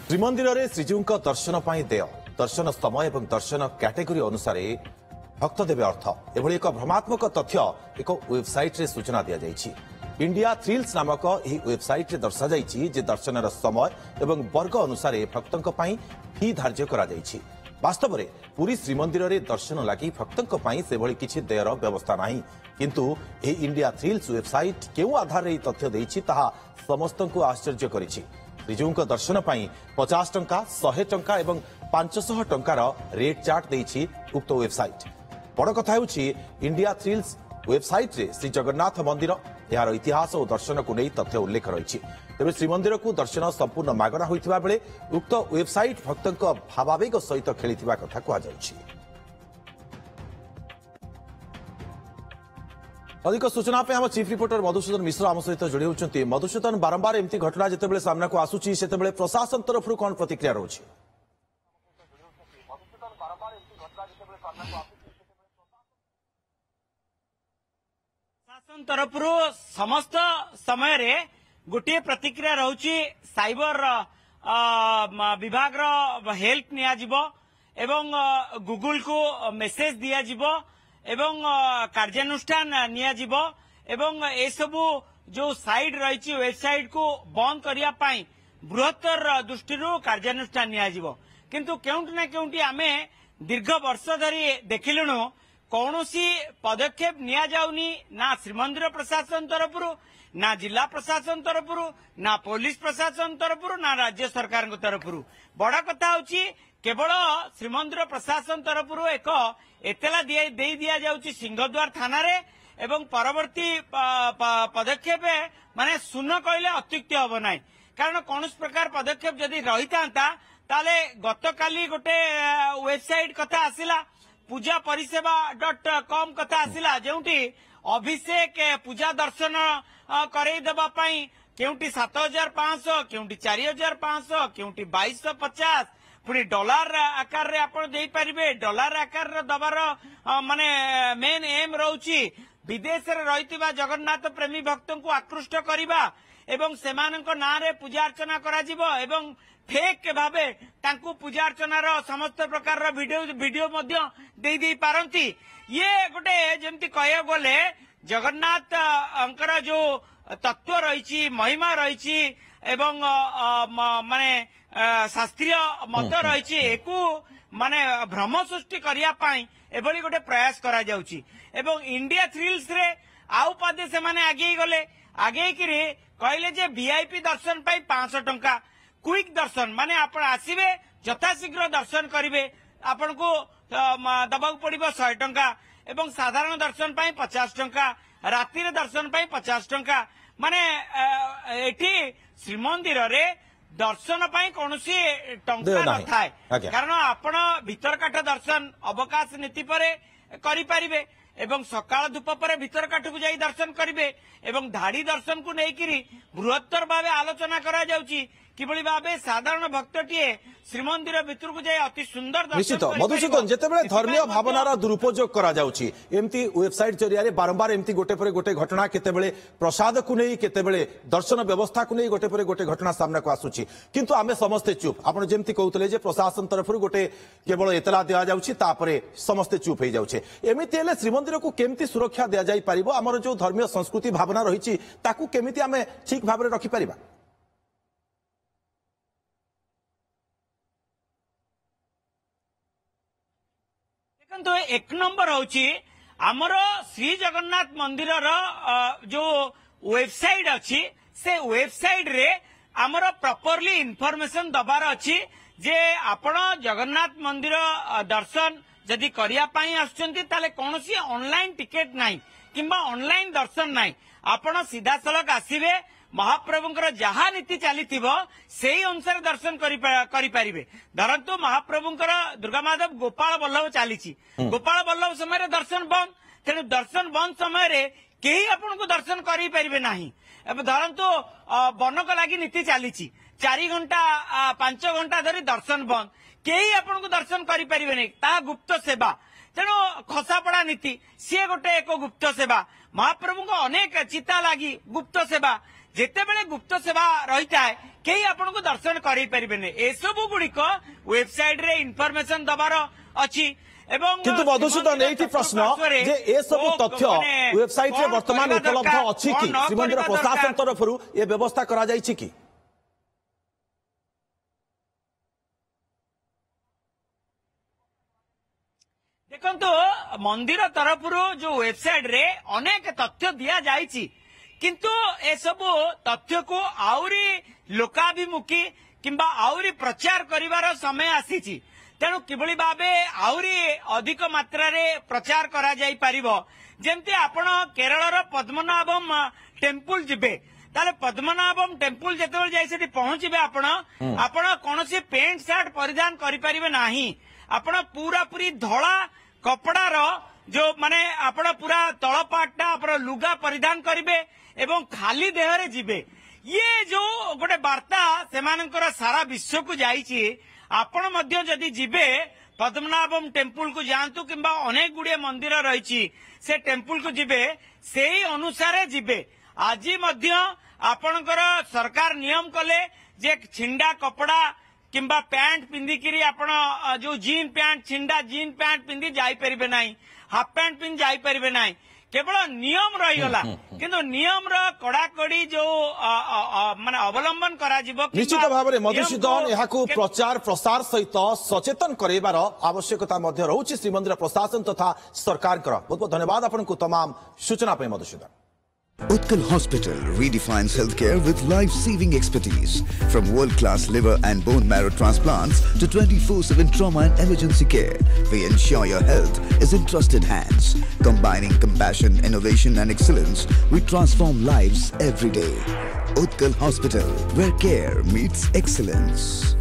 श्रीमंदिर में श्रीजीव दर्शन पर देय दर्शन समय और दर्शन कैटेगोरी अनुसार भक्त देवे अर्थ एभली एक भ्रमात्मक तथ्य एक वेबसाइट रे सूचना दि जाइछि। इंडिया थ्रिल्स नामक यह वेबसाइट रे दर्शा जाइछि जे दर्शन समय और वर्ग अनुसार भक्तों फी धार्य करा जाइछि। वास्तव में पुरी श्रीमंदिर में दर्शन लगी भक्तों से भली किछि देयर व्यवस्था नहीं, किंतु यह इंडिया थ्रिल्स वेबसाइट केउ आधार रे तथ्य देइछि ताहा समस्त को आश्चर्य करिछि। श्रीजीव दर्शन पर 50 टंका 100 टंका और 500 टंकार रेट चार्ट देइछि उक्त वेबसाइट। बड़ कथा हेउछि इंडिया थ्रिल्स वेबसाइट रे श्री जगन्नाथ मंदिर यार इतिहास और दर्शन को नहीं तथ्य उल्लेख रही। तेज श्रीमंदिर को दर्शन संपूर्ण मागणा होइथिबा बेले उक्त वेबसाइट भक्तों भावावेग सहित खेलिथिबा कथा कुहाଯାଉଛି। अधिक सूचना पे हम चीफ रिपोर्टर मधुसूदन मिश्र आम सहित जोड़ी होती। मधुसूदन, बारंबार एमती घटना जितेबाला सामना को आसूची से प्रशासन तरफ कौन प्रतिक्रिया रही? प्रशासन तरफ समस्त समय रे गोटे प्रतिक्रिया रहुची साइबर विभाग हेल्प नियाजिबो एवं गूगल को मेसेज दियाजिबो एवं कार्यानुष्ठान नियाजिबो एवं ए सबु जो साइट रही वेबसाइट को बंद करिया पाई बृहत्तर दृष्टि कार्यानुष्ठान नियाजिबो। किंतु केउंटी ना केउंटी आमे दीर्घ वर्ष धरी देखिलुनु कौनसी पदक्षेप निया जाउनी ना श्रीमंदिर प्रशासन तरफ ना जिला प्रशासन तरफ ना पुलिस प्रशासन तरफ ना राज्य सरकार तरफ। बड़ा कथा होची केवल श्रीमंदिर प्रशासन तरफ एक एतला दे दिया जाउची सिंहद्वार थाना रे एवं परवर्ती पदक्षेप माने शून्य कहले अत्युक्ति हम ना, कारण कौन प्रकार पदक्षेप जदि रही था ताले गतकाली गोटे वेबसाइट कथा आसिला पूजा परिसेवा .com कथा आसिला जोंटी अभिषेक पूजा दर्शन करई देबा पई केउंटी 7500 केउंटी 4500 केउंटी 2250 पुणी डॉलर आकार रे आपण देई परिबे। डॉलर आकार रे दबार माने मेन एम रहउची विदेश रे रहितबा जगन्नाथ प्रेमी भक्तों को आकृष्ट करिबा एवं सेमानक नाम रे पूजा अर्चना करा जिवो एवं फेक भावे तांकु पूजा अर्चनार समस्त प्रकार वीडियो मध्य दे दे पारंती। ये गोटे जेमती कह गले जगन्नाथ अंकर जो तत्व रही महिमा रही एवं माने शास्त्रीय मत रही एकु माने भ्रम सृष्टि करिया पाई एभली गोटे प्रयास करा जाउची। एवं इंडिया थ्रिल्स रे आउ पादे से माने आगे गले आगे किरी कहले जे वीआईपी दर्शन पाई 500 टंका क्विक दर्शन माने आपण आसीबे यथाशीघ्र दर्शन करिवे आपण को दबाक पड़िबो 100 टंका एवं साधारण दर्शन पाई 50 टंका राति रे दर्शन पाई 50 टंका माने एठी श्रीमंदिर रे दर्शन पाई कोनोसी टंका न थाए, कारण आपण भीतर काठ दर्शन अवकाश नीति परे करि परिबे एवं सकाळ धूप पर भीतर काठ को जाई दर्शन करिवे एवं धाड़ी दर्शन को नेकिरी बृहत्तर भावे आलोचना करा जाउची किभली भावे साधारण भक्तटीए श्रीमंदिर भितर को जाए अति सुंदर निश्चित। मधुसूदन, जेतेबेले धर्मीय भावनार दुरुपयोग करा जाउची एमती वेबसाइट जरिया रे बारंबार एमती गोटे पर गोटे घटना केतेबेले प्रसाद को नहीं केतेबेले दर्शन व्यवस्था को नहीं गोटे पर गोटे घटना सामना को आसुची, किंतु आमे समस्ते चुप। आपण जेमती कहउतले जे प्रशासन तरफ गोटे केवल एतला दिया जाउची तापरे समस्ते चुप हो जाउछे। एमिति हेले श्रीमंदिर को केमती सुरक्षा दिया जाई परिबो, हमर जो धर्मीय संस्कृति भावना रहिची ताकू केमिति आमे ठीक भाबरे रखि परिबा? तो एक नंबर होची आमर श्री जगन्नाथ मंदिर जो वेबसाइट अच्छी से वेबसाइट रे आमर प्रॉपरली इन्फॉर्मेशन दबार अच्छी जे आपण जगन्नाथ मंदिर दर्शन जदि करिया पाई आछंती ताले कोनोसी ऑनलाइन टिकेट नाही किंबा ऑनलाइन दर्शन नाही, आपण सीधा सलग आसीबे महाप्रभुंकर जहा नीति चली से अनुसार दर्शन करि परिबे। धरंतु महाप्रभुंकर दुर्गा माधव गोपाल बल्लभ चली गोपाल बल्लभ समय दर्शन बंद, तेणु दर्शन बंद समय केही आपन को दर्शन करि परिबे नाही। धरंतु बनक लगी नीति चली 4 घंटा 5 घंटा धरी दर्शन बंद, केही आपन को दर्शन करि परिबे नाही, ता गुप्त सेवा। तेणु खसापड़ा नीति सी गोटे एक गुप्त सेवा। महाप्रभु को अनेक चिता लगी गुप्त सेवा ଯେତେବେଳେ ଗୁପ୍ତ ସେବା ରହିଥାଏ କେହି ଆପଣଙ୍କୁ ଦର୍ଶନ କରେଇ ପାରିବେନି। ଏସବୁ ଗୁଡିକ ୱେବସାଇଟ ରେ ଇନଫରମେସନ ଦବାର ଅଛି। ଏବଂ କିନ୍ତୁ ମଧୁସୂଦନ ଏଇଠି ପ୍ରଶ୍ନ ଯେ ଏସବୁ ତଥ୍ୟ ୱେବସାଇଟରେ ବର୍ତ୍ତମାନ ଉପଲବ୍ଧ ଅଛି କି? ଶ୍ରୀମନ୍ଦିର ପ୍ରଶାସନ ତରଫରୁ ଏ ବ୍ୟବସ୍ଥା କରାଯାଇଛି କି? ଦେଖନ୍ତୁ ମନ୍ଦିର ତରଫରୁ ଯୋଉ ୱେବସାଇଟ ରେ ଅନେକ ତଥ୍ୟ ଦିଆଯାଇଛି, କିନ୍ତୁ ଏସବୁ ତଥ୍ୟକୁ ଆହୁରି ଲୋକାଭିମୁଖୀ କିମ୍ବା ଆହୁରି ପ୍ରଚାର କରିବାର ସମୟ ଆସିଛି। ତେଣୁ କିଭଳି ଭାବେ ଆହୁରି ଅଧିକ ମାତ୍ରାରେ ପ୍ରଚାର କରାଯାଇପାରିବ। ଯେମିତି ଆପଣ କେରଳର ପଦ୍ମନାଭମ ଟେମ୍ପୁଲ ଯିବେ, ତାହେଲେ ପଦ୍ମନାଭମ ଟେମ୍ପୁଲ ଯେତେବେଳେ ଯାଇ ସେଠି ପହଞ୍ଚିବେ ଆପଣ କୌଣସି ପ୍ୟାଣ୍ଟ ସାର୍ଟ ପରିଧାନ କରିପାରିବେ ନାହିଁ। ଆପଣ ପୁରାପୁରି ଧଳା କପଡାର ଯୋଉ ମାନେ ଆପଣ ପୁରା ତଳ ପାଟଟା ଆପଣ ଲୁଗା ପରିଧାନ କରିବେ ଏବଂ ଖାଲି ଦେହରେ ଯିବେ। ଇଏ ଯୋଉ ଗୋଟେ ବାର୍ତ୍ତା ସେମାନଙ୍କର ସାରା ବିଶ୍ୱକୁ ଯାଇଛି। ଆପଣ ମଧ୍ୟ ଯଦି ଯିବେ ପଦ୍ମନାଭମ ଟେମ୍ପୁଲ କୁ ଯାଆନ୍ତୁ କିମ୍ବା ଅନେକ ଗୁଡିଏ ମନ୍ଦିର ରହିଛି ସେ ଟେମ୍ପୁଲ କୁ ଯିବେ, ସେଇ ଅନୁସାରେ ଯିବେ। ଆଜି ମଧ୍ୟ ଆପଣଙ୍କର ସରକାର ନିୟମ କଲେ ଯେ ଛିଣ୍ଡା କପଡା କିମ୍ବା ପ୍ୟାଣ୍ଟ ପିନ୍ଧିକିରି ଆପଣ ଯୋଉ ଜିନ୍ ପ୍ୟାଣ୍ଟ ଛିଣ୍ଡା ଜିନ୍ ପ୍ୟାଣ୍ଟ ପିନ୍ଧି ଯାଇପାରିବେ ନାହିଁ, ହାଫ ପ୍ୟାଣ୍ଟ ପିନ୍ଧି ଯାଇପାରିବେ ନାହିଁ। କେବଳ ନିୟମ ରହିଗଲା, କିନ୍ତୁ ନିୟମର କଡାକଡି ଯୋଉ ମାନେ ଅବଲମ୍ବନ କରାଯିବ। ନିଶ୍ଚିତ ଭାବରେ ମଧୁସୂଦନ ଏହାକୁ ପ୍ରଚାର ପ୍ରସାର ସହିତ ସଚେତନ କରାଇବାର ଆବଶ୍ୟକତା ମଧ୍ୟ ରହୁଛି ଶ୍ରୀମନ୍ଦିର ପ୍ରଶାସନ ତଥା ସରକାରଙ୍କର। ବହୁତ ବହୁତ ଧନ୍ୟବାଦ ଆପଣଙ୍କୁ ତମାମ ସୂଚନା ପାଇଁ Madhusudan. Utkal Hospital redefines healthcare with life-saving expertise. From world-class liver and bone marrow transplants to 24/7 trauma and emergency care, we ensure your health is in trusted hands. Combining compassion, innovation and excellence, we transform lives every day. Utkal Hospital, where care meets excellence.